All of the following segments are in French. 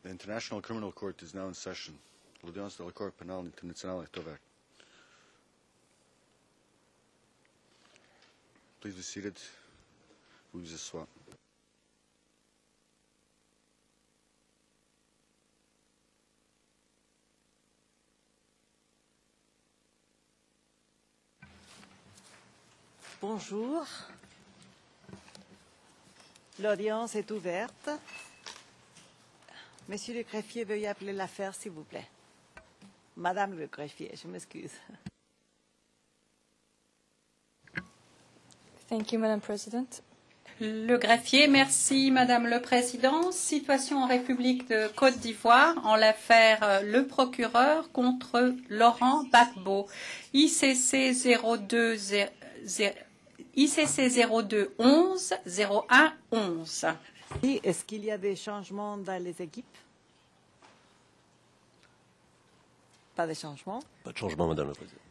The International Criminal Court is now in session. L'audience de la Cour pénale internationale est ouverte. Please be seated. Vous asseoir. Bonjour. L'audience est ouverte. Monsieur le greffier, veuillez appeler l'affaire, s'il vous plaît. Madame le greffier, je m'excuse. Thank you, Madam President. Le greffier, merci Madame le Président. Situation en République de Côte d'Ivoire en l'affaire Le Procureur contre Laurent Gbagbo. ICC 02 11 01 11. Est-ce qu'il y a des changements dans les équipes? Pas de changement. Pas de changement, Madame la Présidente.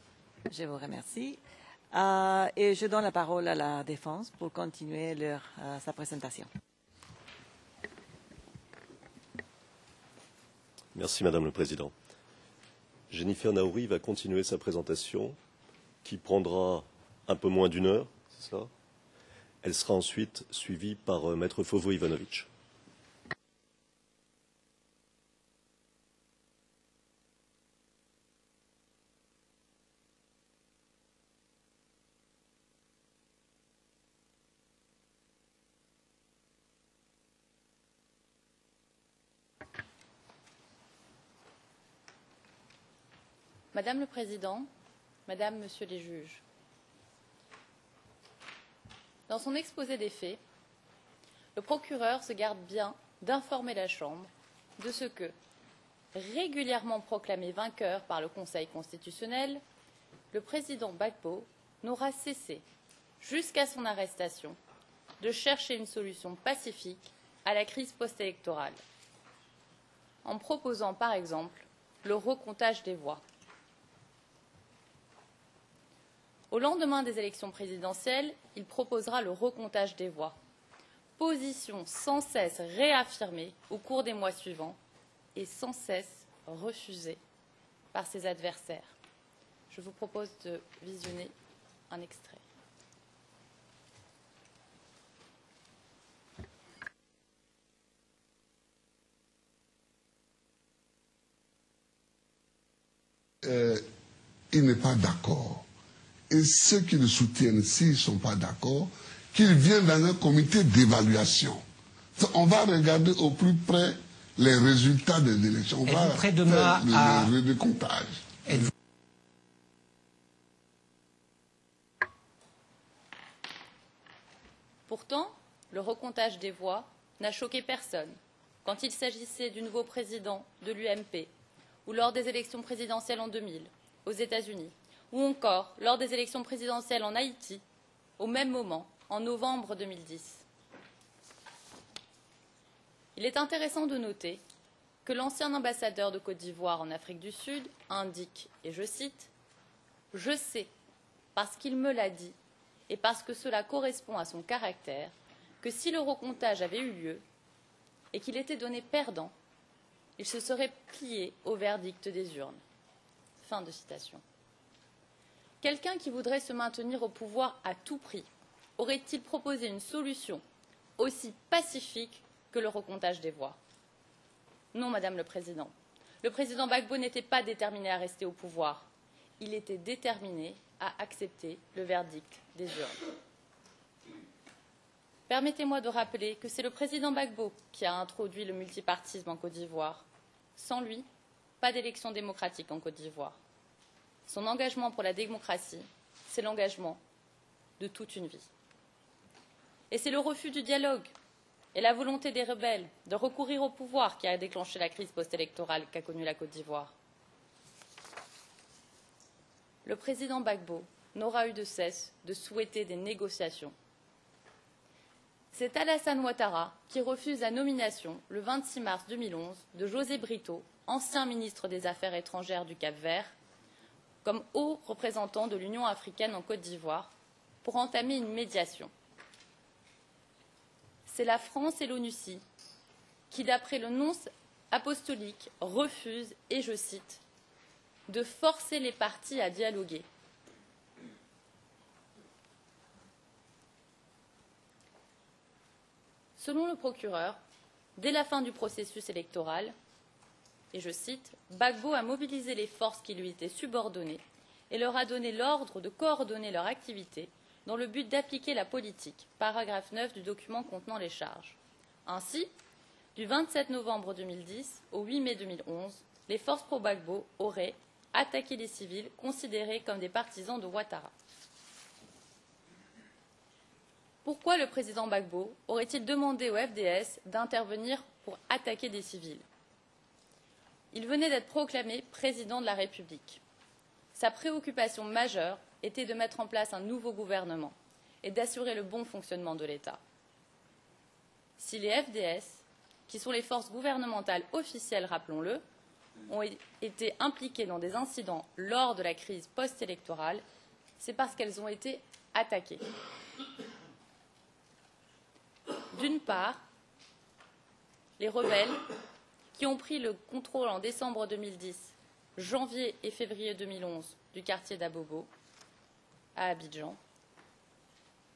Je vous remercie. Et je donne la parole à la défense pour continuer sa présentation. Merci, Madame le Président. Jennifer Naouri va continuer sa présentation qui prendra un peu moins d'une heure, c'est ça? Elle sera ensuite suivie par Maître Fovo Ivanovic. Madame le Président, Madame, Monsieur les juges, dans son exposé des faits, le procureur se garde bien d'informer la Chambre de ce que, régulièrement proclamé vainqueur par le Conseil constitutionnel, le président Gbagbo n'aura cessé, jusqu'à son arrestation, de chercher une solution pacifique à la crise post-électorale, en proposant par exemple le recomptage des voix. Au lendemain des élections présidentielles, il proposera le recomptage des voix, position sans cesse réaffirmée au cours des mois suivants et sans cesse refusée par ses adversaires. Je vous propose de visionner un extrait. Il n'est pas d'accord. Et ceux qui le soutiennent, s'ils ne sont pas d'accord, qu'ils viennent dans un comité d'évaluation. On va regarder au plus près les résultats des élections. On va prêt faire demain le comptage. Pourtant, le recomptage des voix n'a choqué personne quand il s'agissait du nouveau président de l'UMP ou lors des élections présidentielles en 2000 aux États-Unis, ou encore lors des élections présidentielles en Haïti, au même moment, en novembre 2010. Il est intéressant de noter que l'ancien ambassadeur de Côte d'Ivoire en Afrique du Sud indique, et je cite, « Je sais, parce qu'il me l'a dit, et parce que cela correspond à son caractère, que si le recomptage avait eu lieu et qu'il était donné perdant, il se serait plié au verdict des urnes. » Fin de citation. Quelqu'un qui voudrait se maintenir au pouvoir à tout prix aurait-il proposé une solution aussi pacifique que le recomptage des voix? Non, Madame le Président. Le président Gbagbo n'était pas déterminé à rester au pouvoir. Il était déterminé à accepter le verdict des urnes. Permettez-moi de rappeler que c'est le président Gbagbo qui a introduit le multipartisme en Côte d'Ivoire. Sans lui, pas d'élection démocratique en Côte d'Ivoire. Son engagement pour la démocratie, c'est l'engagement de toute une vie. Et c'est le refus du dialogue et la volonté des rebelles de recourir au pouvoir qui a déclenché la crise post-électorale qu'a connue la Côte d'Ivoire. Le président Gbagbo n'aura eu de cesse de souhaiter des négociations. C'est Alassane Ouattara qui refuse la nomination, le 26 mars 2011, de José Brito, ancien ministre des Affaires étrangères du Cap-Vert, comme haut représentant de l'Union africaine en Côte d'Ivoire, pour entamer une médiation. C'est la France et l'ONUCI qui, d'après le apostolique refuse, et je cite, « de forcer les parties à dialoguer ». Selon le procureur, dès la fin du processus électoral, et je cite, « Gbagbo a mobilisé les forces qui lui étaient subordonnées et leur a donné l'ordre de coordonner leur activité dans le but d'appliquer la politique, paragraphe 9 du document contenant les charges. Ainsi, du 27 novembre 2010 au 8 mai 2011, les forces pro-Gbagbo auraient attaqué des civils considérés comme des partisans de Ouattara. Pourquoi le président Gbagbo aurait-il demandé au FDS d'intervenir pour attaquer des civils? Il venait d'être proclamé président de la République. Sa préoccupation majeure était de mettre en place un nouveau gouvernement et d'assurer le bon fonctionnement de l'État. Si les FDS, qui sont les forces gouvernementales officielles, rappelons-le, ont été impliquées dans des incidents lors de la crise post-électorale, c'est parce qu'elles ont été attaquées. D'une part, les rebelles qui ont pris le contrôle en décembre 2010, janvier et février 2011 du quartier d'Abobo à Abidjan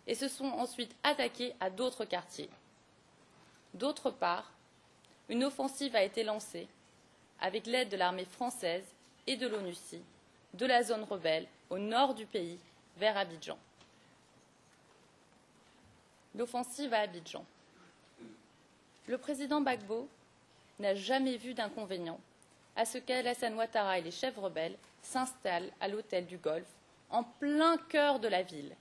et se sont ensuite attaqués à d'autres quartiers. D'autre part, une offensive a été lancée avec l'aide de l'armée française et de l'ONUCI de la zone rebelle au nord du pays vers Abidjan. L'offensive à Abidjan. Le président Gbagbo n'a jamais vu d'inconvénient à ce qu'Alassane Ouattara et les chefs rebelles s'installent à l'hôtel du Golfe, en plein cœur de la ville.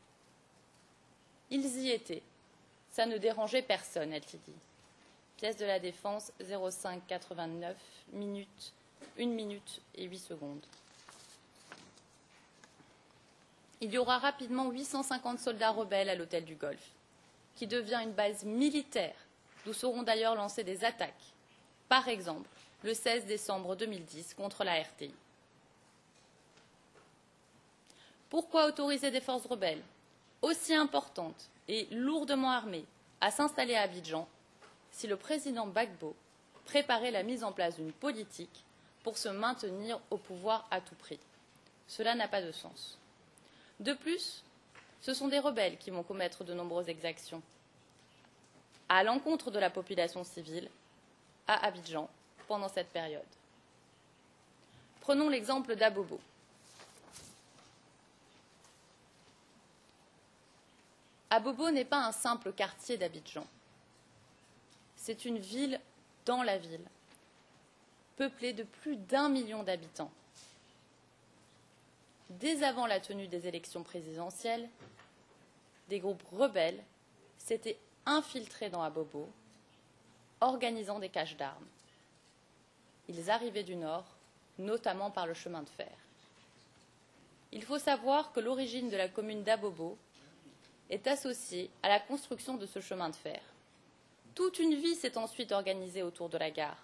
Ils y étaient. Ça ne dérangeait personne, a-t-il dit. Pièce de la Défense, 0589, 1 minute et 8 secondes. Il y aura rapidement 850 soldats rebelles à l'hôtel du Golfe, qui devient une base militaire, d'où seront d'ailleurs lancées des attaques. Par exemple, le 16 décembre 2010 contre la RTI. Pourquoi autoriser des forces rebelles aussi importantes et lourdement armées à s'installer à Abidjan si le président Gbagbo préparait la mise en place d'une politique pour se maintenir au pouvoir à tout prix? Cela n'a pas de sens. De plus, ce sont des rebelles qui vont commettre de nombreuses exactions à l'encontre de la population civile à Abidjan pendant cette période. Prenons l'exemple d'Abobo. Abobo n'est pas un simple quartier d'Abidjan. C'est une ville dans la ville, peuplée de plus d'1 million d'habitants. Dès avant la tenue des élections présidentielles, des groupes rebelles s'étaient infiltrés dans Abobo, organisant des caches d'armes. Ils arrivaient du nord, notamment par le chemin de fer. Il faut savoir que l'origine de la commune d'Abobo est associée à la construction de ce chemin de fer. Toute une vie s'est ensuite organisée autour de la gare,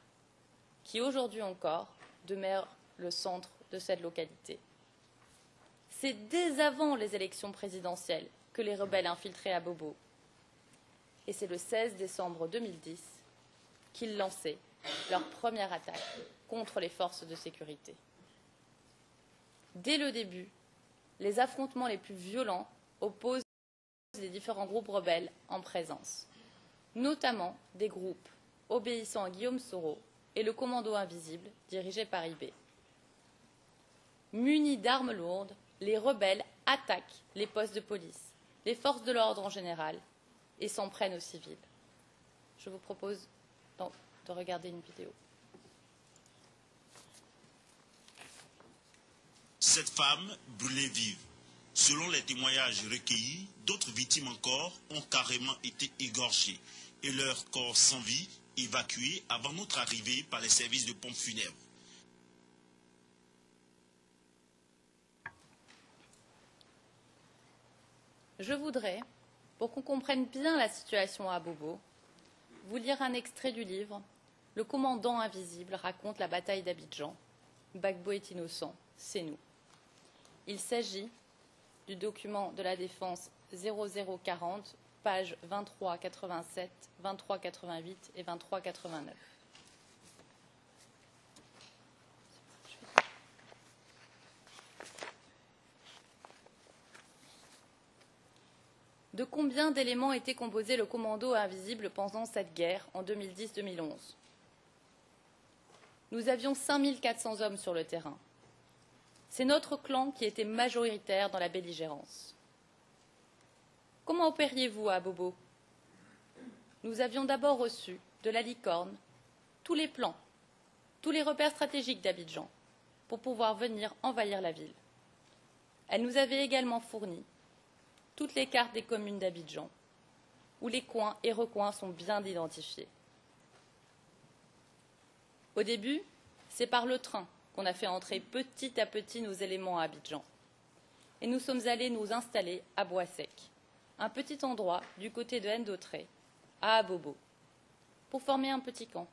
qui aujourd'hui encore demeure le centre de cette localité. C'est dès avant les élections présidentielles que les rebelles infiltraient Abobo. Et c'est le 16 décembre 2010 qu'ils lançaient leur première attaque contre les forces de sécurité. Dès le début, les affrontements les plus violents opposent les différents groupes rebelles en présence, notamment des groupes obéissant à Guillaume Soro et le Commando Invisible dirigé par IB. Munis d'armes lourdes, les rebelles attaquent les postes de police, les forces de l'ordre en général et s'en prennent aux civils. Je vous propose de regarder une vidéo. Cette femme brûlait vive. Selon les témoignages recueillis, d'autres victimes encore ont carrément été égorgées et leurs corps sans vie évacués avant notre arrivée par les services de pompes funèbres. Je voudrais, pour qu'on comprenne bien la situation à Abobo, vous lire un extrait du livre « Le commandant invisible raconte la bataille d'Abidjan. Gbagbo est innocent, c'est nous ». Il s'agit du document de la Défense 0040, pages 2387, 2388 et 2389. De combien d'éléments était composé le commando invisible pendant cette guerre en 2010-2011? Nous avions 5400 hommes sur le terrain. C'est notre clan qui était majoritaire dans la belligérance. Comment opériez-vous à Bobo? Nous avions d'abord reçu de la Licorne tous les plans, tous les repères stratégiques d'Abidjan pour pouvoir venir envahir la ville. Elle nous avait également fourni toutes les cartes des communes d'Abidjan, où les coins et recoins sont bien identifiés. Au début, c'est par le train qu'on a fait entrer petit à petit nos éléments à Abidjan. Et nous sommes allés nous installer à Bois-Sec, un petit endroit du côté de Ndotré, à Abobo, pour former un petit camp.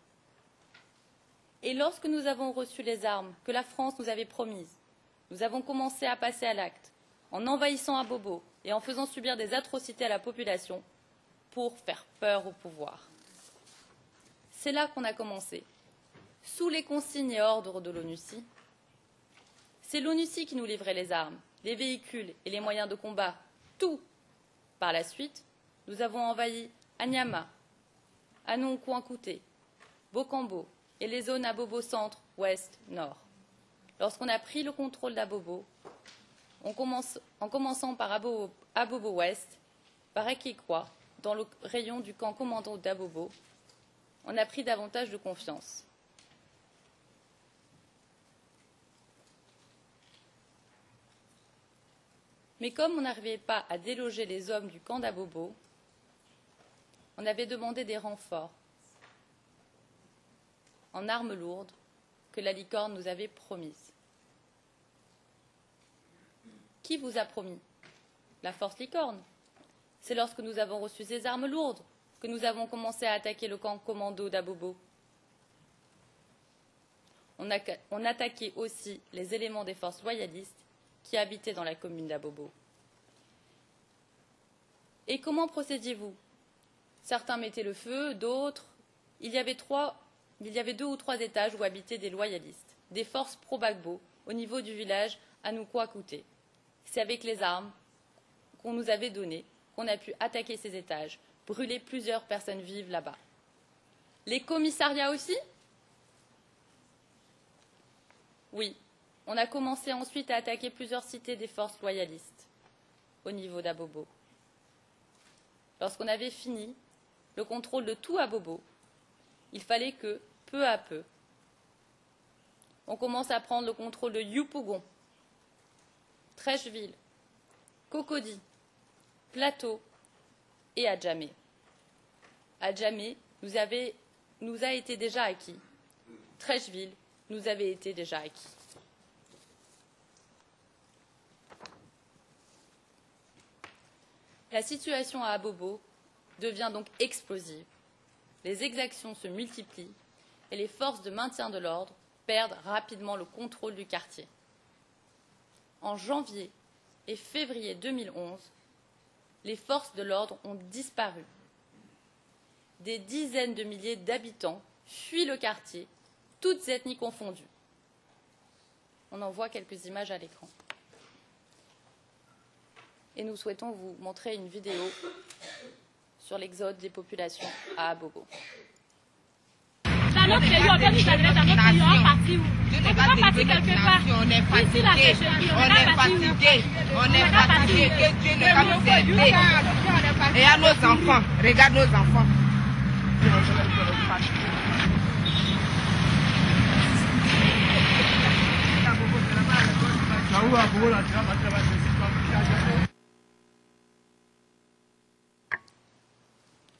Et lorsque nous avons reçu les armes que la France nous avait promises, nous avons commencé à passer à l'acte, en envahissant Abobo et en faisant subir des atrocités à la population pour faire peur au pouvoir. C'est là qu'on a commencé, sous les consignes et ordres de l'ONUCI. C'est l'ONUCI qui nous livrait les armes, les véhicules et les moyens de combat, tout. Par la suite, nous avons envahi Anyama, Anonkouankouté, Bokambo et les zones Abobo centre, ouest, nord. Lorsqu'on a pris le contrôle d'Abobo, en commençant par Abobo ouest, par Ekekwa, dans le rayon du camp commando d'Abobo, on a pris davantage de confiance. Mais comme on n'arrivait pas à déloger les hommes du camp d'Abobo, on avait demandé des renforts en armes lourdes que la Licorne nous avait promises. Qui vous a promis? La force Licorne. C'est lorsque nous avons reçu ces armes lourdes que nous avons commencé à attaquer le camp commando d'Abobo. On attaquait aussi les éléments des forces loyalistes qui habitaient dans la commune d'Abobo. Et comment procédiez-vous? Certains mettaient le feu, d'autres. Il y avait 2 ou 3 étages où habitaient des loyalistes, des forces pro-Gbagbo, au niveau du village Anonkouankouté. C'est avec les armes qu'on nous avait données qu'on a pu attaquer ces étages, brûler plusieurs personnes vives là-bas. Les commissariats aussi? Oui, on a commencé ensuite à attaquer plusieurs cités des forces loyalistes au niveau d'Abobo. Lorsqu'on avait fini le contrôle de tout Abobo, il fallait que, peu à peu, on commence à prendre le contrôle de Yopougon, Trècheville, Cocody, Plateau et Adjamé. Adjamé nous a été déjà acquis. Trècheville nous avait été déjà acquis. La situation à Abobo devient donc explosive. Les exactions se multiplient et les forces de maintien de l'ordre perdent rapidement le contrôle du quartier. En janvier et février 2011, les forces de l'ordre ont disparu. Des dizaines de milliers d'habitants fuient le quartier, toutes ethnies confondues. On en voit quelques images à l'écran. Et nous souhaitons vous montrer une vidéo sur l'exode des populations à Abobo. Dans notre pays, on peut nous amener dans notre pays, on est parti où? On ne peut pas partir quelque part. Ici, la Récheville, on est fatigué. On est fatigué. Que Dieu ne va nous aider. Et à nos enfants, regarde nos enfants.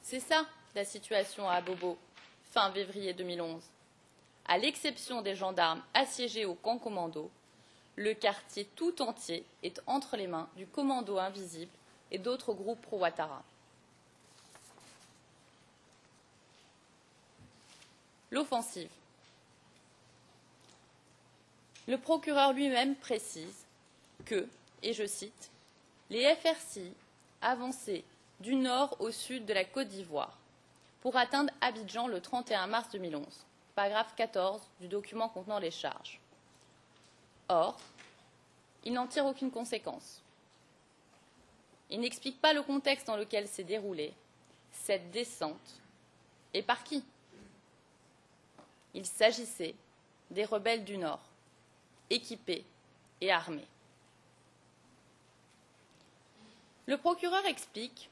C'est ça, la situation à Abobo, fin février 2011. À l'exception des gendarmes assiégés au camp commando, le quartier tout entier est entre les mains du commando invisible et d'autres groupes pro-Ouattara. L'offensive. Le procureur lui-même précise que, et je cite, « les FRCI avançaient du nord au sud de la Côte d'Ivoire pour atteindre Abidjan le 31 mars 2011, paragraphe 14 du document contenant les charges. Or, il n'en tire aucune conséquence. Il n'explique pas le contexte dans lequel s'est déroulée cette descente et par qui. Il s'agissait des rebelles du Nord, équipés et armés. Le procureur explique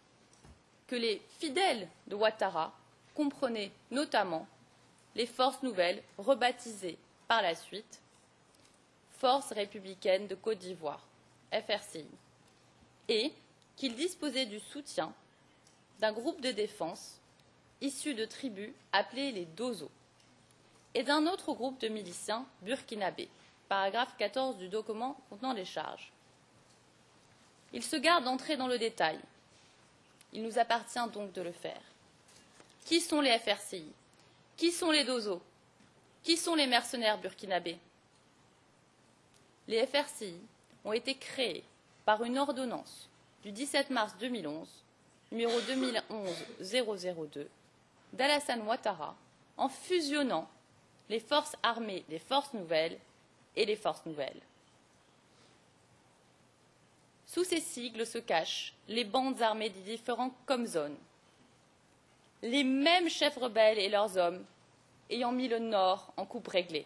que les fidèles de Ouattara comprenaient notamment les forces nouvelles rebaptisées par la suite Forces républicaines de Côte d'Ivoire, FRCI, et qu'il disposait du soutien d'un groupe de défense issu de tribus appelées les Dozo et d'un autre groupe de miliciens burkinabés, paragraphe 14 du document contenant les charges. Il se garde d'entrer dans le détail. Il nous appartient donc de le faire. Qui sont les FRCI? Qui sont les Dozo? Qui sont les mercenaires burkinabés? Les FRCI ont été créés par une ordonnance du 17 mars 2011, numéro 2011-002, d'Alassane Ouattara, en fusionnant les forces armées des forces nouvelles et les forces nouvelles. Sous ces sigles se cachent les bandes armées des différents comzones, les mêmes chefs rebelles et leurs hommes ayant mis le Nord en coupe réglée,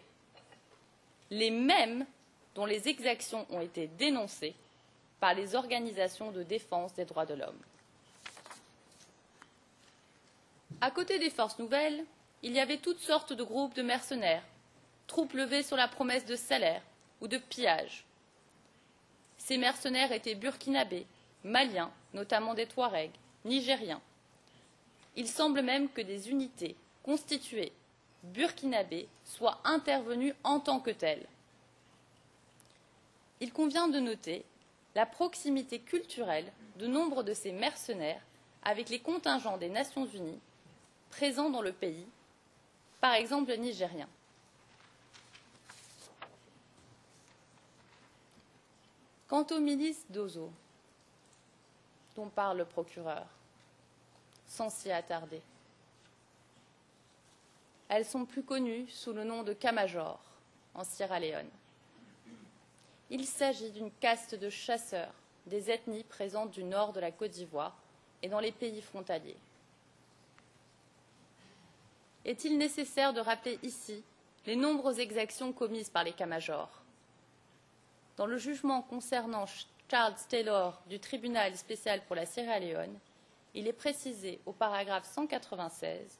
les mêmes dont les exactions ont été dénoncées par les organisations de défense des droits de l'homme. À côté des forces nouvelles, il y avait toutes sortes de groupes de mercenaires, troupes levées sur la promesse de salaire ou de pillage. Ces mercenaires étaient burkinabés, maliens, notamment des Touaregs, nigériens. Il semble même que des unités constituées burkinabées soient intervenues en tant que telles. Il convient de noter la proximité culturelle de nombre de ces mercenaires avec les contingents des Nations Unies présents dans le pays, par exemple nigériens. Quant aux milices Dozo, dont parle le procureur, sans s'y attarder, elles sont plus connues sous le nom de Camajor en Sierra Leone. Il s'agit d'une caste de chasseurs des ethnies présentes du nord de la Côte d'Ivoire et dans les pays frontaliers. Est-il nécessaire de rappeler ici les nombreuses exactions commises par les Camajors? Dans le jugement concernant Charles Taylor du tribunal spécial pour la Sierra Leone, il est précisé au paragraphe 196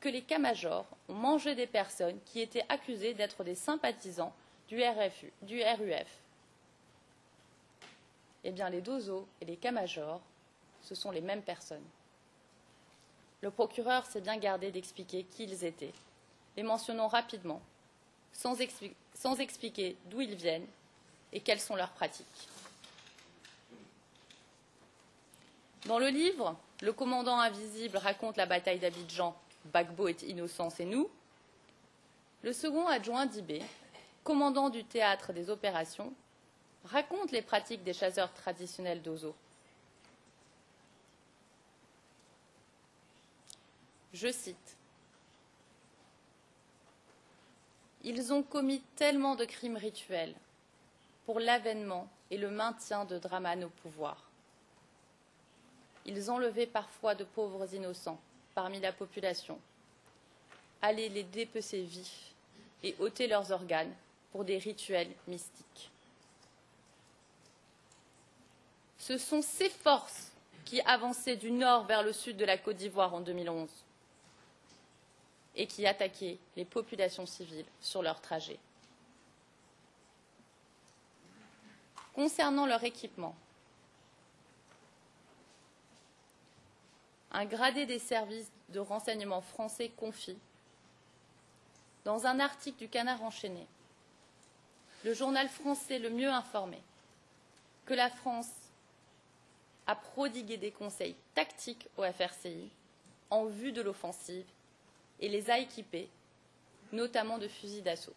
que les Camajors ont mangé des personnes qui étaient accusées d'être des sympathisants du RUF. Eh bien, les Dozo et les Camajors, ce sont les mêmes personnes. Le procureur s'est bien gardé d'expliquer qui ils étaient, les mentionnant rapidement, sans expliquer d'où ils viennent et quelles sont leurs pratiques. Dans le livre, le commandant invisible raconte la bataille d'Abidjan, Gbagbo est innocent, c'est nous. Le second adjoint d'Ibé, commandant du théâtre des opérations, raconte les pratiques des chasseurs traditionnels d'Ozo. Je cite: « Ils ont commis tellement de crimes rituels pour l'avènement et le maintien de Dramane au pouvoir. Ils enlevaient parfois de pauvres innocents parmi la population, allaient les dépecer vifs et ôter leurs organes pour des rituels mystiques. Ce sont ces forces qui avançaient du nord vers le sud de la Côte d'Ivoire en 2011 et qui attaquaient les populations civiles sur leur trajet. Concernant leur équipement, un gradé des services de renseignement français confie, dans un article du Canard enchaîné, le journal français le mieux informé, que la France a prodigué des conseils tactiques au FRCI en vue de l'offensive et les a équipés, notamment de fusils d'assaut.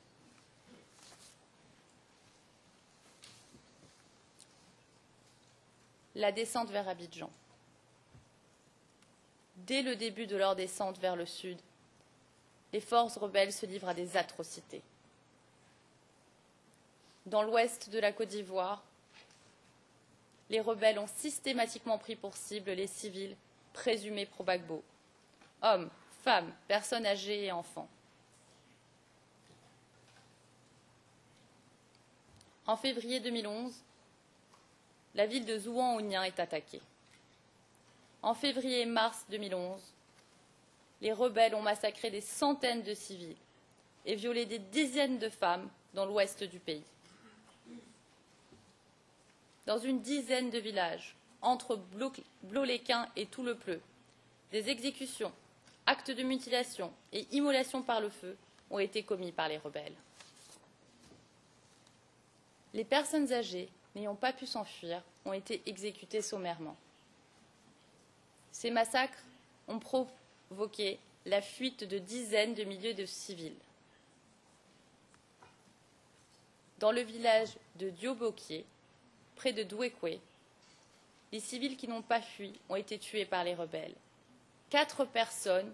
La descente vers Abidjan. Dès le début de leur descente vers le sud, les forces rebelles se livrent à des atrocités. Dans l'ouest de la Côte d'Ivoire, les rebelles ont systématiquement pris pour cible les civils présumés pro-Gbagbo, hommes, femmes, personnes âgées et enfants. En février 2011, la ville de Zouan-Ounien est attaquée. En février et mars 2011, les rebelles ont massacré des centaines de civils et violé des dizaines de femmes dans l'ouest du pays. Dans une dizaine de villages, entre Bloléquin et Tout-le-Pleu, des exécutions, actes de mutilation et immolations par le feu ont été commis par les rebelles. Les personnes âgées n'ayant pas pu s'enfuir ont été exécutées sommairement. Ces massacres ont provoqué la fuite de dizaines de milliers de civils. Dans le village de Diobokié, près de Douékoué, les civils qui n'ont pas fui ont été tués par les rebelles. 4 personnes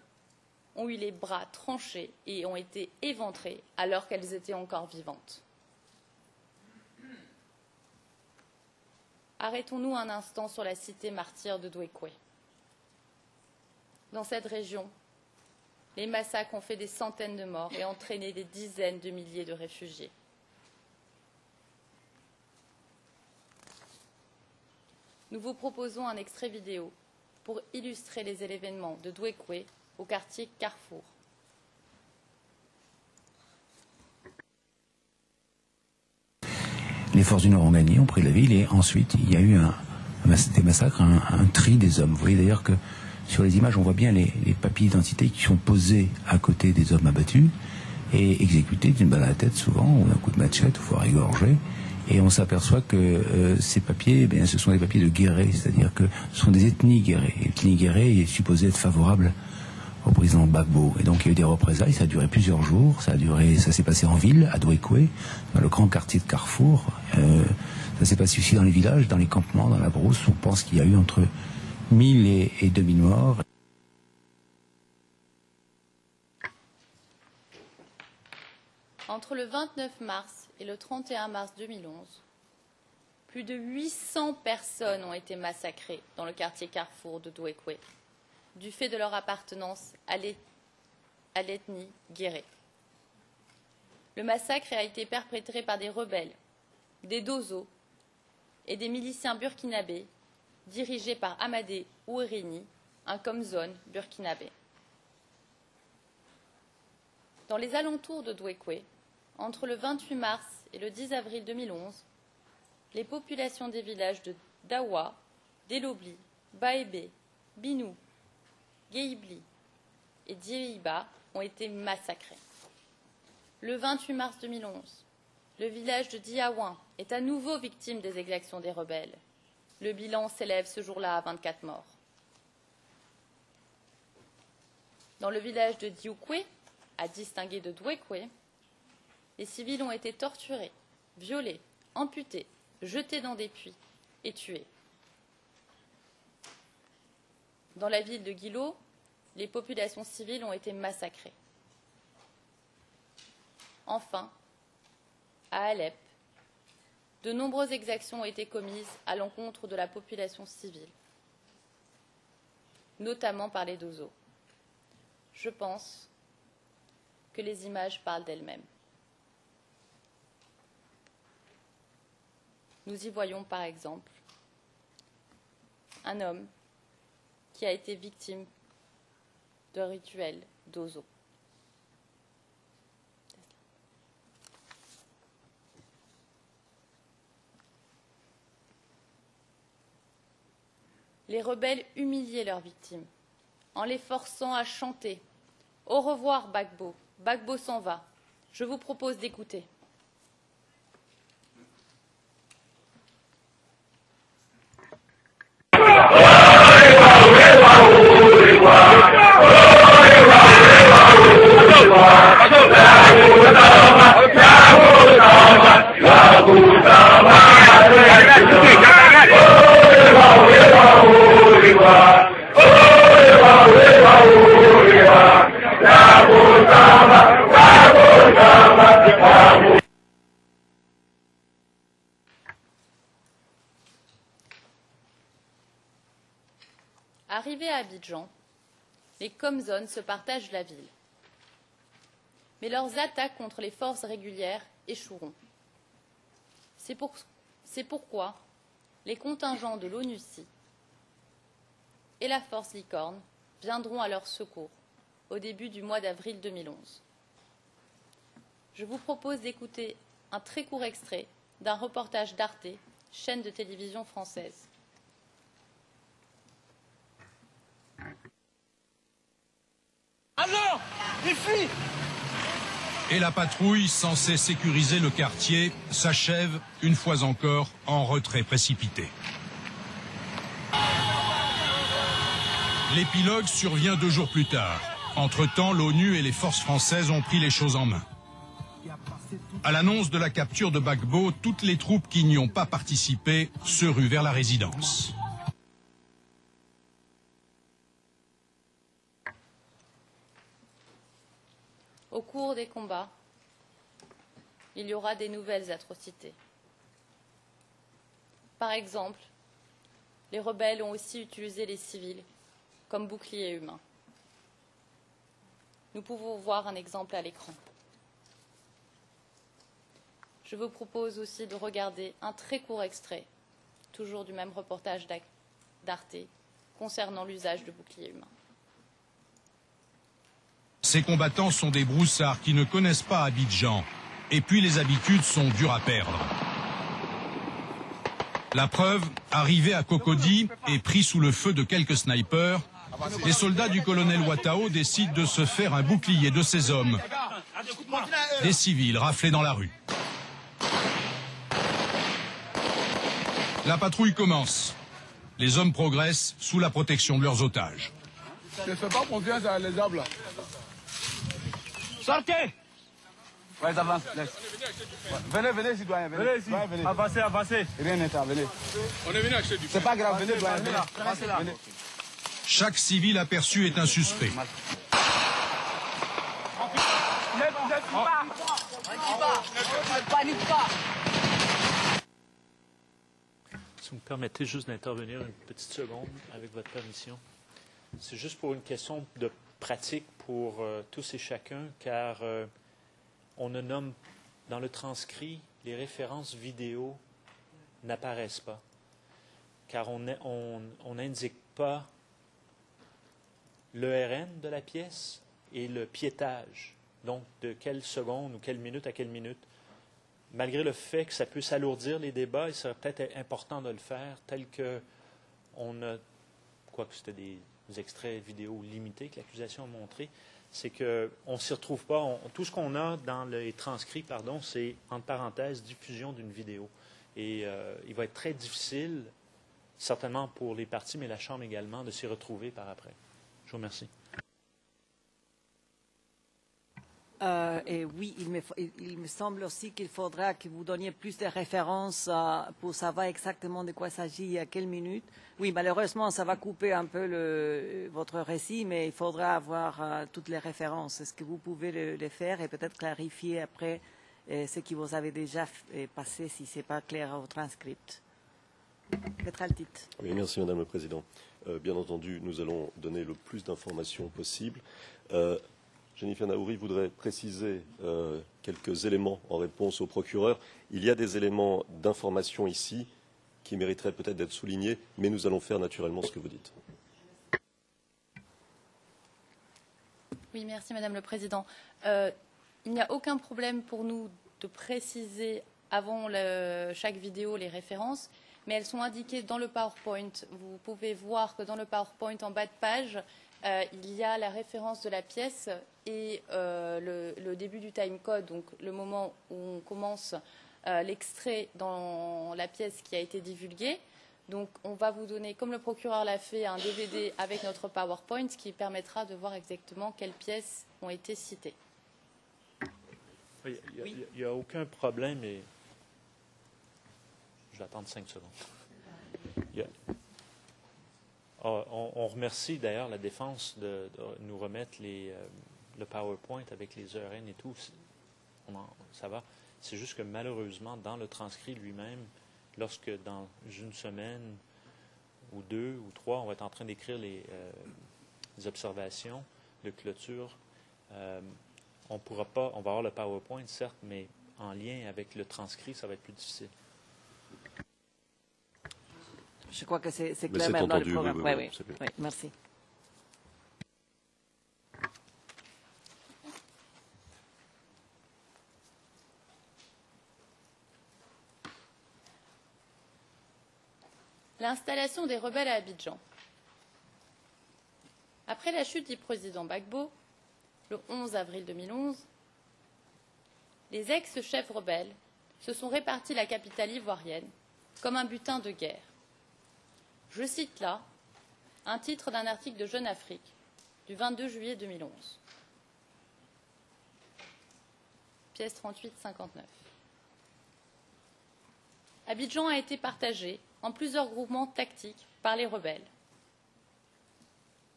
ont eu les bras tranchés et ont été éventrées alors qu'elles étaient encore vivantes. Arrêtons-nous un instant sur la cité martyre de Douékoué. Dans cette région, les massacres ont fait des centaines de morts et entraîné des dizaines de milliers de réfugiés. Nous vous proposons un extrait vidéo pour illustrer les événements de Douékoué au quartier Carrefour. Les forces du Nord ont gagné, ont pris la ville et ensuite il y a eu des massacres, un tri des hommes. Vous voyez d'ailleurs que sur les images on voit bien les papiers d'identité qui sont posés à côté des hommes abattus et exécutés d'une balle à la tête souvent ou d'un coup de machette, voire égorgés. Et on s'aperçoit que ces papiers, ce sont des papiers de guérés, c'est-à-dire que ce sont des ethnies guérées. Et l'ethnie guérée est supposée être favorable au président Gbagbo. Et donc il y a eu des représailles, ça a duré plusieurs jours, ça s'est passé en ville, à Douékoué, dans le grand quartier de Carrefour. Ça s'est passé aussi dans les villages, dans les campements, dans la brousse. On pense qu'il y a eu entre 1000 et 2000 morts. Entre le 29 mars et le 31 mars 2011, plus de 800 personnes ont été massacrées dans le quartier Carrefour de Douékoué, du fait de leur appartenance à l'ethnie guérée. Le massacre a été perpétré par des rebelles, des dozos et des miliciens burkinabés dirigés par Amadé Ouerini, un Komzone burkinabé. Dans les alentours de Douékoué, entre le 28 mars et le 10 avril 2011, les populations des villages de Dawa, Delobli, Baébé, Binou, Guéibli et Dieiba ont été massacrés. Le 28 mars 2011, le village de Diaouin est à nouveau victime des exactions des rebelles. Le bilan s'élève ce jour-là à 24 morts. Dans le village de Dioukoué, à distinguer de Douékoué, les civils ont été torturés, violés, amputés, jetés dans des puits et tués. Dans la ville de Guilo, les populations civiles ont été massacrées. Enfin, à Alep, de nombreuses exactions ont été commises à l'encontre de la population civile, notamment par les dozos. Je pense que les images parlent d'elles-mêmes. Nous y voyons par exemple un homme qui a été victime de rituels dozo. Les rebelles humiliaient leurs victimes en les forçant à chanter « Au revoir Gbagbo, Gbagbo s'en va ». Je vous propose d'écouter. Bravo, Arrivés à Abidjan, les Comzones se partagent la ville. Mais leurs attaques contre les forces régulières échoueront. C'est pourquoi les contingents de l'ONUCI et la force Licorne viendront à leur secours au début du mois d'avril 2011. Je vous propose d'écouter un très court extrait d'un reportage d'Arte, chaîne de télévision française. Alors, les fuient! Et la patrouille, censée sécuriser le quartier, s'achève, une fois encore, en retrait précipité. L'épilogue survient 2 jours plus tard. Entre-temps, l'ONU et les forces françaises ont pris les choses en main. À l'annonce de la capture de Gbagbo, toutes les troupes qui n'y ont pas participé se ruent vers la résidence. Au cours des combats, il y aura des nouvelles atrocités. Par exemple, les rebelles ont aussi utilisé les civils comme boucliers humains. Nous pouvons voir un exemple à l'écran. Je vous propose aussi de regarder un très court extrait, toujours du même reportage d'Arte, concernant l'usage de boucliers humains. Ces combattants sont des broussards qui ne connaissent pas Abidjan. Et puis les habitudes sont dures à perdre. La preuve, arrivés à Cocody et pris sous le feu de quelques snipers, les soldats du colonel Ouattao décident de se faire un bouclier de ces hommes. Des civils raflés dans la rue. La patrouille commence. Les hommes progressent sous la protection de leurs otages. Ne fais pas confiance à les hommes là. Sortez! Ouais, avance, laisse. Venez, citoyen, venez. Ici. Venez. Avancez. Rien n'est à, venez. On est venu acheter du pain. C'est pas grave, venez, doyen, venez. Chaque civil aperçu est un suspect. Ne panique pas. Si vous me permettez juste d'intervenir une petite seconde, avec votre permission. C'est juste pour une question de pratique pour tous et chacun, car on ne nomme dans le transcrit, les références vidéo n'apparaissent pas, car on n'indique pas l'ERN de la pièce et le piétage, donc de quelle seconde ou quelle minute à quelle minute. Malgré le fait que ça puisse alourdir les débats, il serait peut-être important de le faire, tel que on a, quoique c'était des extraits vidéo limités que l'accusation a montré, c'est qu'on ne s'y retrouve pas. Tout ce qu'on a dans les transcrits, c'est, entre parenthèses, diffusion d'une vidéo. Et il va être très difficile, certainement pour les parties, mais la Chambre également, de s'y retrouver par après. Je vous remercie. Et oui, il me semble aussi qu'il faudra que vous donniez plus de références pour savoir exactement de quoi il s'agit et à quelle minute. Oui, malheureusement, ça va couper un peu votre récit, mais il faudra avoir toutes les références. Est-ce que vous pouvez le faire et peut-être clarifier après ce que vous avez déjà passé si ce n'est pas clair au transcript? Petraltit. Oui, merci Madame le Président. Bien entendu, nous allons donner le plus d'informations possible. Jennifer Naouri voudrait préciser quelques éléments en réponse au procureur. Il y a des éléments d'information ici qui mériteraient peut-être d'être soulignés, mais nous allons faire naturellement ce que vous dites. Oui, merci Madame le Président. Il n'y a aucun problème pour nous de préciser avant chaque vidéo les références, mais elles sont indiquées dans le PowerPoint. Vous pouvez voir que dans le PowerPoint, en bas de page, il y a la référence de la pièce et le début du timecode, donc le moment où on commence l'extrait dans la pièce qui a été divulguée. Donc on va vous donner, comme le procureur l'a fait, un DVD avec notre PowerPoint qui permettra de voir exactement quelles pièces ont été citées. Il n'y a aucun problème, et je vais attendre 5 secondes. On remercie d'ailleurs la défense de nous remettre le PowerPoint avec les ERN et tout. Ça va. C'est juste que malheureusement, dans le transcrit lui-même, lorsque dans une semaine ou 2 ou 3, on va être en train d'écrire les observations de clôture. On pourra pas, on va avoir le PowerPoint, certes, mais en lien avec le transcrit, ça va être plus difficile. Je crois que c'est Mais clair c'est même dans le entendu, programme. oui, Oui, c'est bien. oui, merci. L'installation des rebelles à Abidjan. Après la chute du président Gbagbo, le 11 avril 2011, les ex-chefs rebelles se sont répartis la capitale ivoirienne comme un butin de guerre. Je cite là un titre d'un article de Jeune Afrique du 22 juillet 2011. Pièce 38-59. Abidjan a été partagé en plusieurs groupements tactiques par les rebelles.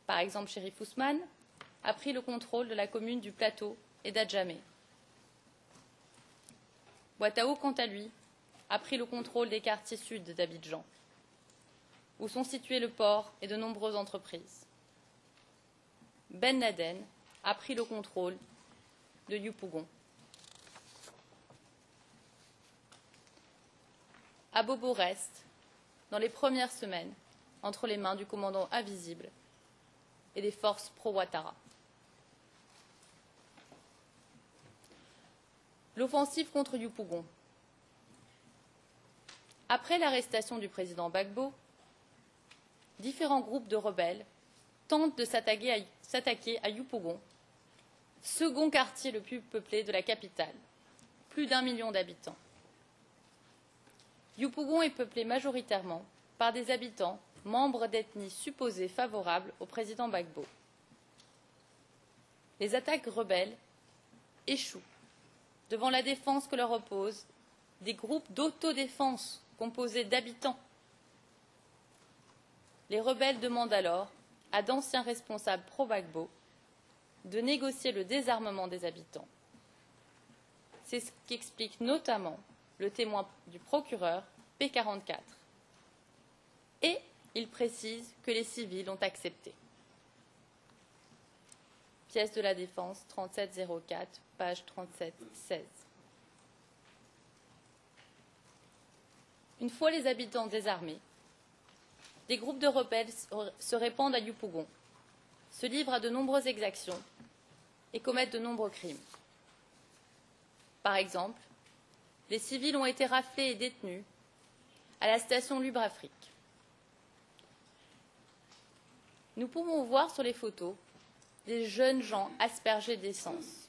Par exemple, Chérif Ousmane a pris le contrôle de la commune du Plateau et d'Adjamé. Ouattao, quant à lui, a pris le contrôle des quartiers sud d'Abidjan, où sont situés le port et de nombreuses entreprises. Ben Laden a pris le contrôle de Yopougon. Abobo reste, dans les premières semaines, entre les mains du commandant invisible et des forces pro-Ouattara. L'offensive contre Yopougon. Après l'arrestation du président Gbagbo, différents groupes de rebelles tentent de s'attaquer à Yopougon, second quartier le plus peuplé de la capitale, plus d'1 million d'habitants. Yopougon est peuplé majoritairement par des habitants membres d'ethnies supposées favorables au président Gbagbo. Les attaques rebelles échouent devant la défense que leur opposent des groupes d'autodéfense composés d'habitants. Les rebelles demandent alors à d'anciens responsables pro-Gbagbo de négocier le désarmement des habitants. C'est ce qu'explique notamment le témoin du procureur P44. Et il précise que les civils ont accepté. Pièce de la Défense, 3704, page 3716. Une fois les habitants désarmés, des groupes de rebelles se répandent à Yopougon, se livrent à de nombreuses exactions et commettent de nombreux crimes. Par exemple, les civils ont été raflés et détenus à la station Lubre-Afrique. Nous pouvons voir sur les photos des jeunes gens aspergés d'essence.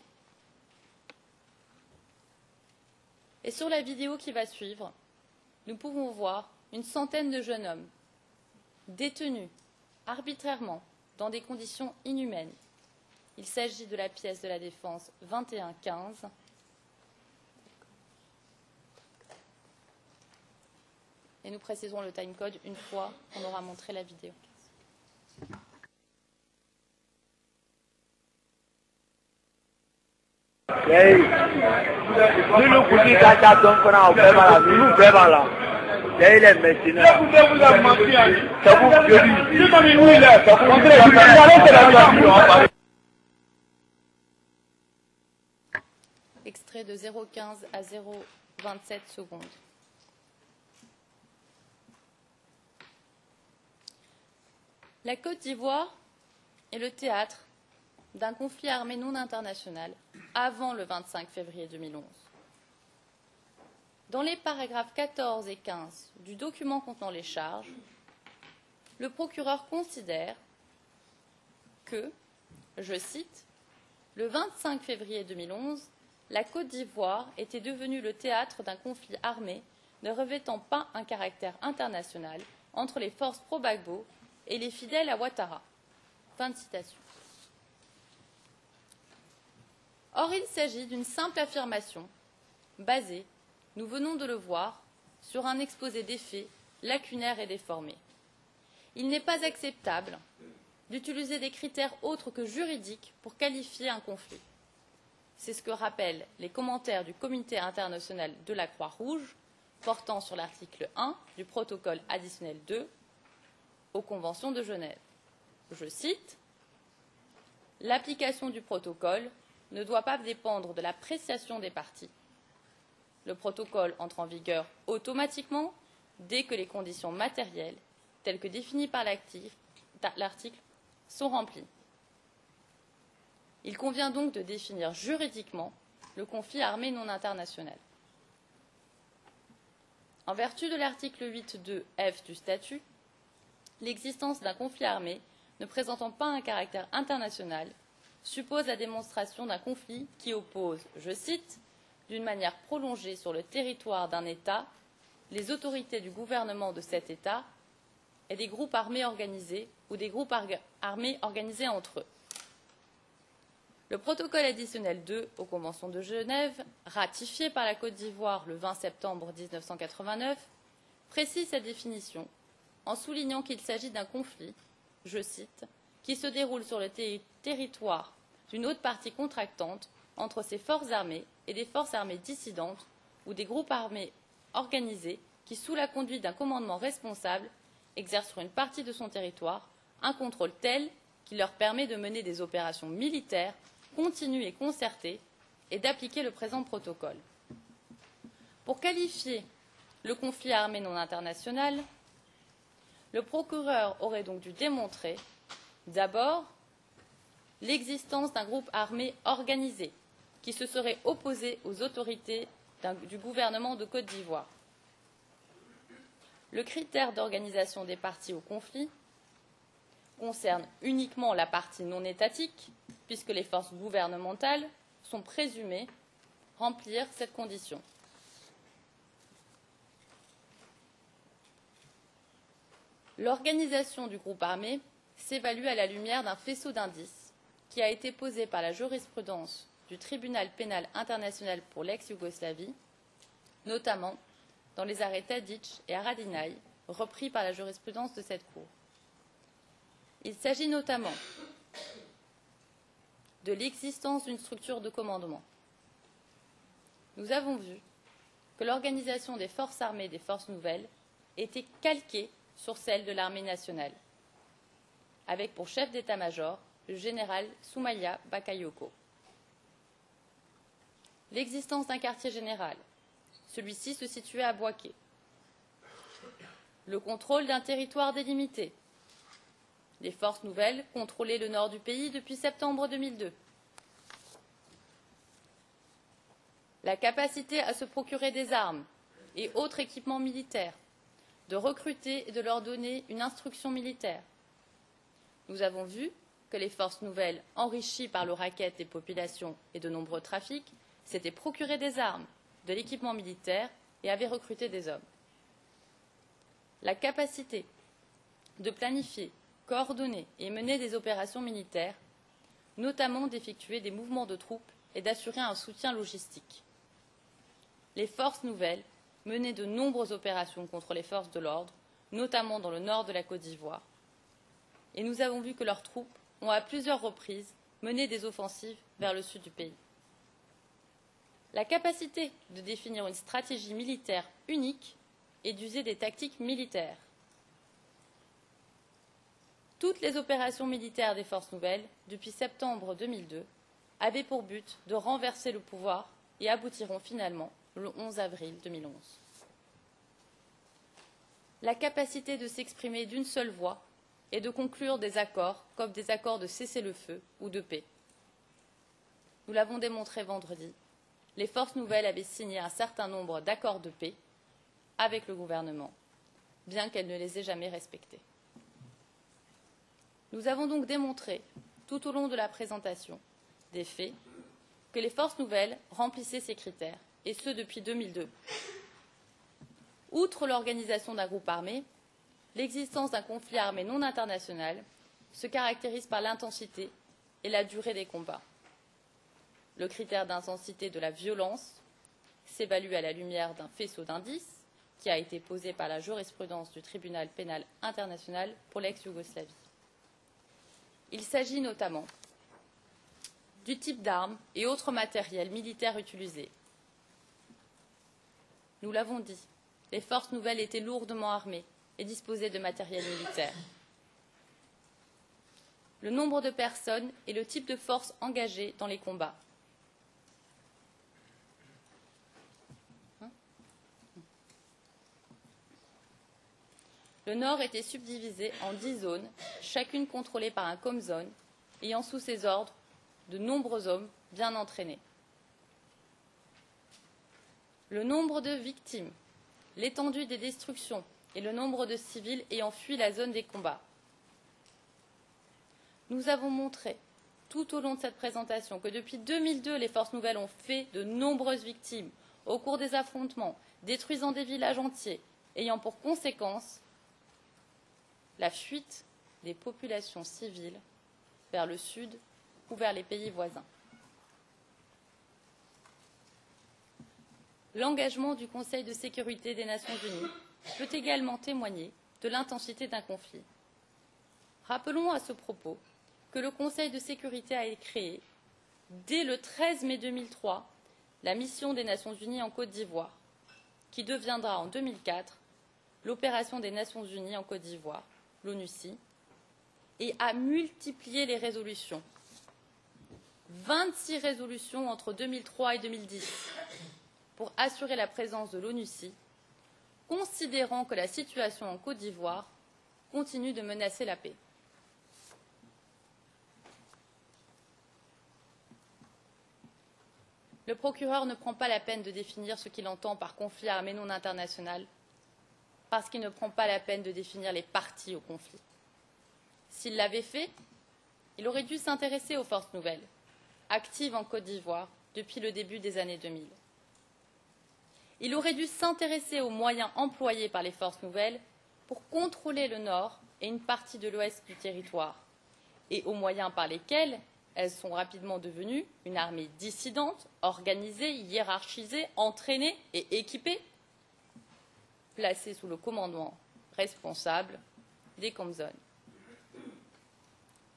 Et sur la vidéo qui va suivre, nous pouvons voir une centaine de jeunes hommes détenus arbitrairement dans des conditions inhumaines. Il s'agit de la pièce de la Défense 2115. Et nous préciserons le timecode une fois qu'on aura montré la vidéo. Extrait de 0,15 à 0,27 secondes. La Côte d'Ivoire est le théâtre d'un conflit armé non international avant le 25 février 2011. Dans les paragraphes 14 et 15 du document contenant les charges, le procureur considère que, je cite, le 25 février 2011, la Côte d'Ivoire était devenue le théâtre d'un conflit armé ne revêtant pas un caractère international entre les forces pro-Gbagbo et les fidèles à Ouattara. Fin de citation. Or, il s'agit d'une simple affirmation basée, nous venons de le voir, sur un exposé des faits lacunaire et déformé. Il n'est pas acceptable d'utiliser des critères autres que juridiques pour qualifier un conflit. C'est ce que rappellent les commentaires du Comité international de la Croix-Rouge portant sur l'article 1 du protocole additionnel 2 aux conventions de Genève. Je cite, « L'application du protocole ne doit pas dépendre de l'appréciation des parties. Le protocole entre en vigueur automatiquement dès que les conditions matérielles, telles que définies par l'article, sont remplies. Il convient donc de définir juridiquement le conflit armé non international. En vertu de l'article 8.2 F du statut, l'existence d'un conflit armé ne présentant pas un caractère international suppose la démonstration d'un conflit qui oppose, je cite, d'une manière prolongée sur le territoire d'un État, les autorités du gouvernement de cet État et des groupes armés organisés ou des groupes armés organisés entre eux. Le protocole additionnel 2 aux conventions de Genève, ratifié par la Côte d'Ivoire le 20 septembre 1989, précise sa définition en soulignant qu'il s'agit d'un conflit, je cite, qui se déroule sur le territoire d'une autre partie contractante entre ses forces armées et des forces armées dissidentes ou des groupes armés organisés qui, sous la conduite d'un commandement responsable, exercent sur une partie de son territoire un contrôle tel qui leur permet de mener des opérations militaires continues et concertées et d'appliquer le présent protocole. Pour qualifier le conflit armé non international, le procureur aurait donc dû démontrer, d'abord, l'existence d'un groupe armé organisé qui se serait opposé aux autorités du gouvernement de Côte d'Ivoire. Le critère d'organisation des parties au conflit concerne uniquement la partie non étatique, puisque les forces gouvernementales sont présumées remplir cette condition. L'organisation du groupe armé s'évalue à la lumière d'un faisceau d'indices qui a été posé par la jurisprudence du Tribunal pénal international pour l'ex-Yougoslavie, notamment dans les arrêts Tadić et Haradinaj, repris par la jurisprudence de cette Cour. Il s'agit notamment de l'existence d'une structure de commandement. Nous avons vu que l'organisation des forces armées des forces nouvelles était calquée sur celle de l'armée nationale, avec pour chef d'état-major le général Soumaïla Bakayoko. L'existence d'un quartier général, celui-ci se situait à Bouaké. Le contrôle d'un territoire délimité. Les forces nouvelles contrôlaient le nord du pays depuis septembre 2002. La capacité à se procurer des armes et autres équipements militaires, de recruter et de leur donner une instruction militaire. Nous avons vu que les forces nouvelles, enrichies par le racket des populations et de nombreux trafics, s'étaient procuré des armes, de l'équipement militaire et avaient recruté des hommes. La capacité de planifier, coordonner et mener des opérations militaires, notamment d'effectuer des mouvements de troupes et d'assurer un soutien logistique. Les forces nouvelles menaient de nombreuses opérations contre les forces de l'ordre, notamment dans le nord de la Côte d'Ivoire. Et nous avons vu que leurs troupes ont à plusieurs reprises mené des offensives vers le sud du pays. La capacité de définir une stratégie militaire unique et d'user des tactiques militaires. Toutes les opérations militaires des forces nouvelles, depuis septembre 2002, avaient pour but de renverser le pouvoir et aboutiront finalement le 11 avril 2011. La capacité de s'exprimer d'une seule voix et de conclure des accords comme des accords de cessez-le-feu ou de paix. Nous l'avons démontré vendredi. Les forces nouvelles avaient signé un certain nombre d'accords de paix avec le gouvernement, bien qu'elles ne les aient jamais respectés. Nous avons donc démontré, tout au long de la présentation des faits, que les forces nouvelles remplissaient ces critères, et ce depuis 2002. Outre l'organisation d'un groupe armé, l'existence d'un conflit armé non international se caractérise par l'intensité et la durée des combats. Le critère d'intensité de la violence s'évalue à la lumière d'un faisceau d'indices qui a été posé par la jurisprudence du Tribunal pénal international pour l'ex-Yougoslavie. Il s'agit notamment du type d'armes et autres matériels militaires utilisés. Nous l'avons dit, les forces nouvelles étaient lourdement armées et disposaient de matériel militaire. le nombre de personnes et le type de force engagées dans les combats. Le Nord était subdivisé en 10 zones, chacune contrôlée par un Comzone, ayant sous ses ordres de nombreux hommes bien entraînés. Le nombre de victimes, l'étendue des destructions et le nombre de civils ayant fui la zone des combats. Nous avons montré tout au long de cette présentation que depuis 2002, les forces nouvelles ont fait de nombreuses victimes au cours des affrontements, détruisant des villages entiers, ayant pour conséquence la fuite des populations civiles vers le sud ou vers les pays voisins. L'engagement du Conseil de sécurité des Nations Unies peut également témoigner de l'intensité d'un conflit. Rappelons à ce propos que le Conseil de sécurité a été créé dès le 13 mai 2003 la mission des Nations Unies en Côte d'Ivoire, qui deviendra en 2004 l'opération des Nations Unies en Côte d'Ivoire, l'ONUCI, et a multiplié les résolutions. 26 résolutions entre 2003 et 2010 pour assurer la présence de l'ONUCI, considérant que la situation en Côte d'Ivoire continue de menacer la paix. Le procureur ne prend pas la peine de définir ce qu'il entend par conflit armé non international, parce qu'il ne prend pas la peine de définir les parties au conflit. S'il l'avait fait, il aurait dû s'intéresser aux forces nouvelles, actives en Côte d'Ivoire depuis le début des années 2000. Il aurait dû s'intéresser aux moyens employés par les forces nouvelles pour contrôler le nord et une partie de l'ouest du territoire, et aux moyens par lesquels elles sont rapidement devenues une armée dissidente, organisée, hiérarchisée, entraînée et équipée, placée sous le commandement responsable des Comzones.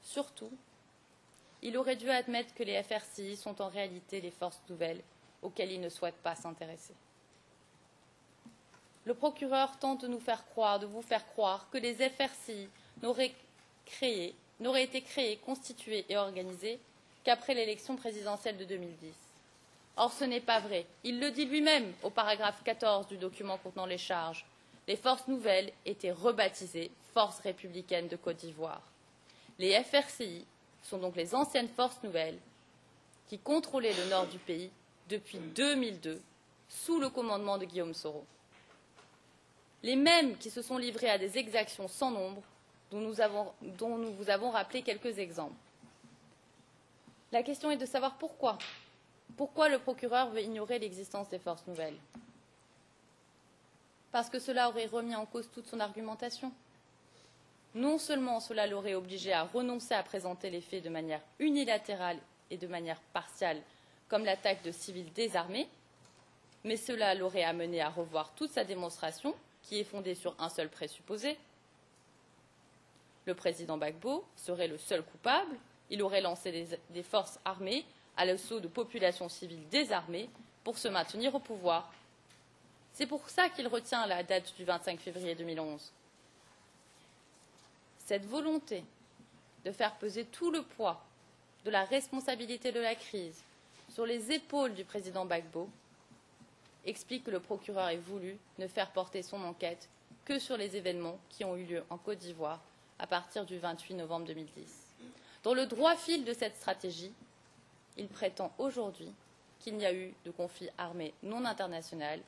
Surtout, il aurait dû admettre que les FRCI sont en réalité les forces nouvelles auxquelles il ne souhaite pas s'intéresser. Le procureur tente de nous faire croire, de vous faire croire que les FRCI n'auraient été créés, constitués et organisés qu'après l'élection présidentielle de 2010. Or, ce n'est pas vrai. Il le dit lui-même au paragraphe 14 du document contenant les charges. Les forces nouvelles étaient rebaptisées Forces républicaines de Côte d'Ivoire. Les FRCI sont donc les anciennes forces nouvelles qui contrôlaient le nord du pays depuis 2002 sous le commandement de Guillaume Soro. Les mêmes qui se sont livrés à des exactions sans nombre dont nous vous avons rappelé quelques exemples. La question est de savoir pourquoi. Pourquoi le procureur veut ignorer l'existence des forces nouvelles? Parce que cela aurait remis en cause toute son argumentation. Non seulement cela l'aurait obligé à renoncer à présenter les faits de manière unilatérale et de manière partiale, comme l'attaque de civils désarmés, mais cela l'aurait amené à revoir toute sa démonstration, qui est fondée sur un seul présupposé. Le président Gbagbo serait le seul coupable. Il aurait lancé des forces armées à l'assaut de populations civiles désarmées pour se maintenir au pouvoir. C'est pour ça qu'il retient la date du 25 février 2011. Cette volonté de faire peser tout le poids de la responsabilité de la crise sur les épaules du président Gbagbo explique que le procureur ait voulu ne faire porter son enquête que sur les événements qui ont eu lieu en Côte d'Ivoire à partir du 28 novembre 2010. Dans le droit fil de cette stratégie, il prétend aujourd'hui qu'il n'y a eu de conflit armé non international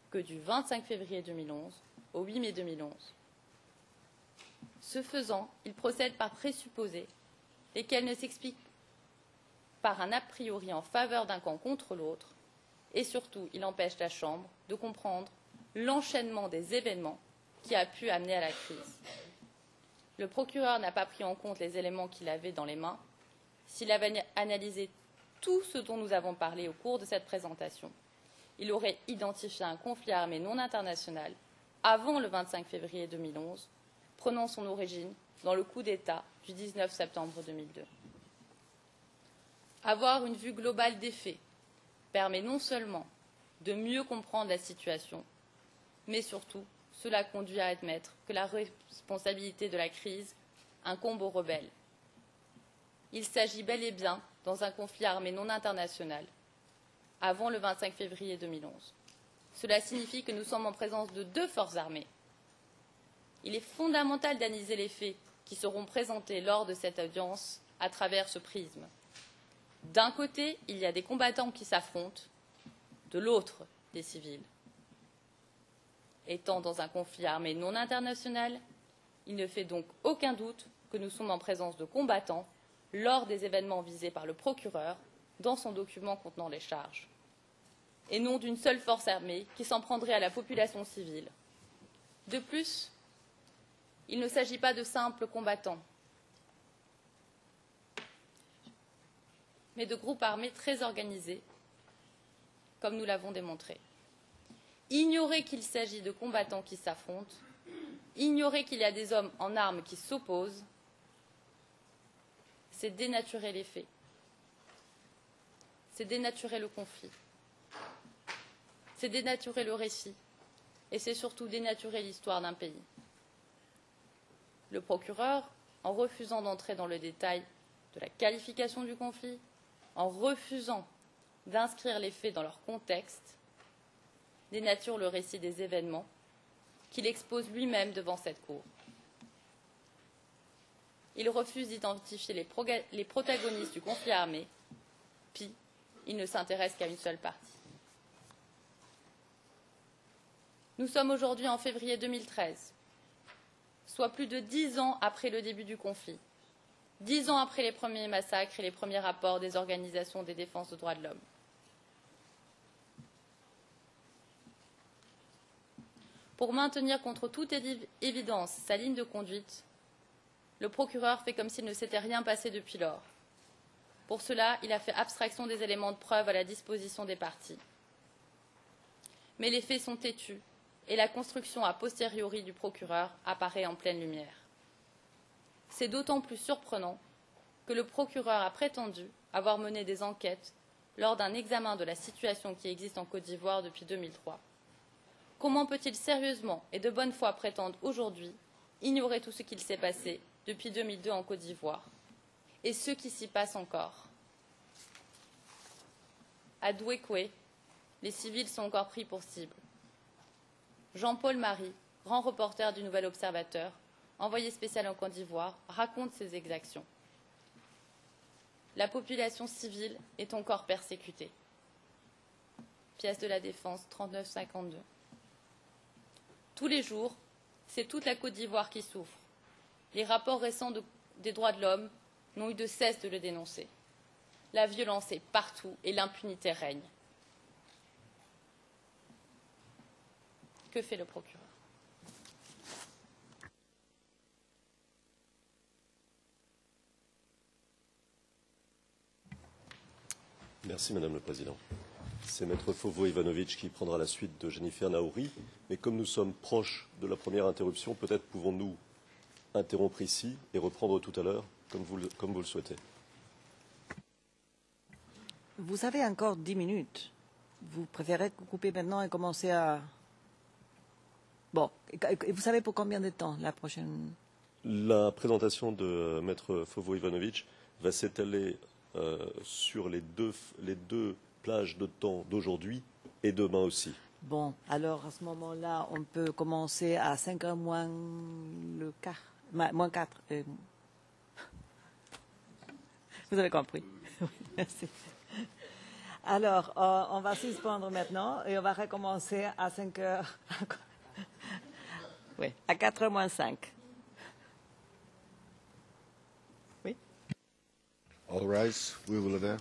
que du 25 février 2011 au 8 mai 2011. Ce faisant, il procède par présupposés, lesquels ne s'expliquent par un a priori en faveur d'un camp contre l'autre, et surtout, il empêche la Chambre de comprendre l'enchaînement des événements qui a pu amener à la crise. Le procureur n'a pas pris en compte les éléments qu'il avait dans les mains. S'il avait analysé tout ce dont nous avons parlé au cours de cette présentation, il aurait identifié un conflit armé non international avant le 25 février 2011, prenant son origine dans le coup d'État du 19 septembre 2002. Avoir une vue globale des faits permet non seulement de mieux comprendre la situation, mais surtout, cela conduit à admettre que la responsabilité de la crise incombe aux rebelles. Il s'agit bel et bien dans un conflit armé non international, avant le 25 février 2011. Cela signifie que nous sommes en présence de deux forces armées. Il est fondamental d'analyser les faits qui seront présentés lors de cette audience à travers ce prisme. D'un côté, il y a des combattants qui s'affrontent, de l'autre, des civils. Étant dans un conflit armé non international, il ne fait donc aucun doute que nous sommes en présence de combattants lors des événements visés par le procureur dans son document contenant les charges, et non d'une seule force armée qui s'en prendrait à la population civile. De plus, il ne s'agit pas de simples combattants, mais de groupes armés très organisés, comme nous l'avons démontré. Ignorer qu'il s'agit de combattants qui s'affrontent, ignorer qu'il y a des hommes en armes qui s'opposent, c'est dénaturer les faits, c'est dénaturer le conflit, c'est dénaturer le récit, et c'est surtout dénaturer l'histoire d'un pays. Le procureur, en refusant d'entrer dans le détail de la qualification du conflit, en refusant d'inscrire les faits dans leur contexte, dénature le récit des événements qu'il expose lui-même devant cette cour. Il refuse d'identifier les protagonistes du conflit armé, puis il ne s'intéresse qu'à une seule partie. Nous sommes aujourd'hui en février 2013, soit plus de 10 ans après le début du conflit, 10 ans après les premiers massacres et les premiers rapports des organisations des défenses des droits de l'homme. Pour maintenir contre toute évidence sa ligne de conduite, le procureur fait comme s'il ne s'était rien passé depuis lors. Pour cela, il a fait abstraction des éléments de preuve à la disposition des parties. Mais les faits sont têtus et la construction a posteriori du procureur apparaît en pleine lumière. C'est d'autant plus surprenant que le procureur a prétendu avoir mené des enquêtes lors d'un examen de la situation qui existe en Côte d'Ivoire depuis 2003. Comment peut-il sérieusement et de bonne foi prétendre aujourd'hui ignorer tout ce qu'il s'est passé depuis 2002 en Côte d'Ivoire et ce qui s'y passe encore? À Douékoué, les civils sont encore pris pour cible. Jean-Paul Marie, grand reporter du Nouvel Observateur, envoyé spécial en Côte d'Ivoire, raconte ces exactions. La population civile est encore persécutée. Pièce de la Défense 39-52. Tous les jours, c'est toute la Côte d'Ivoire qui souffre. Les rapports récents des droits de l'homme n'ont eu de cesse de le dénoncer. La violence est partout et l'impunité règne. Que fait le procureur? Merci Madame le Président. C'est Maître Fovo-Ivanovic qui prendra la suite de Jennifer Naouri. Mais comme nous sommes proches de la première interruption, peut-être pouvons-nous interrompre ici et reprendre tout à l'heure, comme vous le souhaitez. Vous avez encore 10 minutes. Vous préférez couper maintenant et commencer à... Bon, et vous savez pour combien de temps la prochaine... La présentation de Maître Fovo-Ivanovic va s'étaler sur les deux plages de temps d'aujourd'hui et demain aussi. Bon, alors à ce moment-là, on peut commencer à 5h moins le quart, moins 4. Vous avez compris. Merci. Alors, on va suspendre maintenant et on va recommencer à 5h. Oui, à 4h moins 5. Oui. All rise. We will adjourn.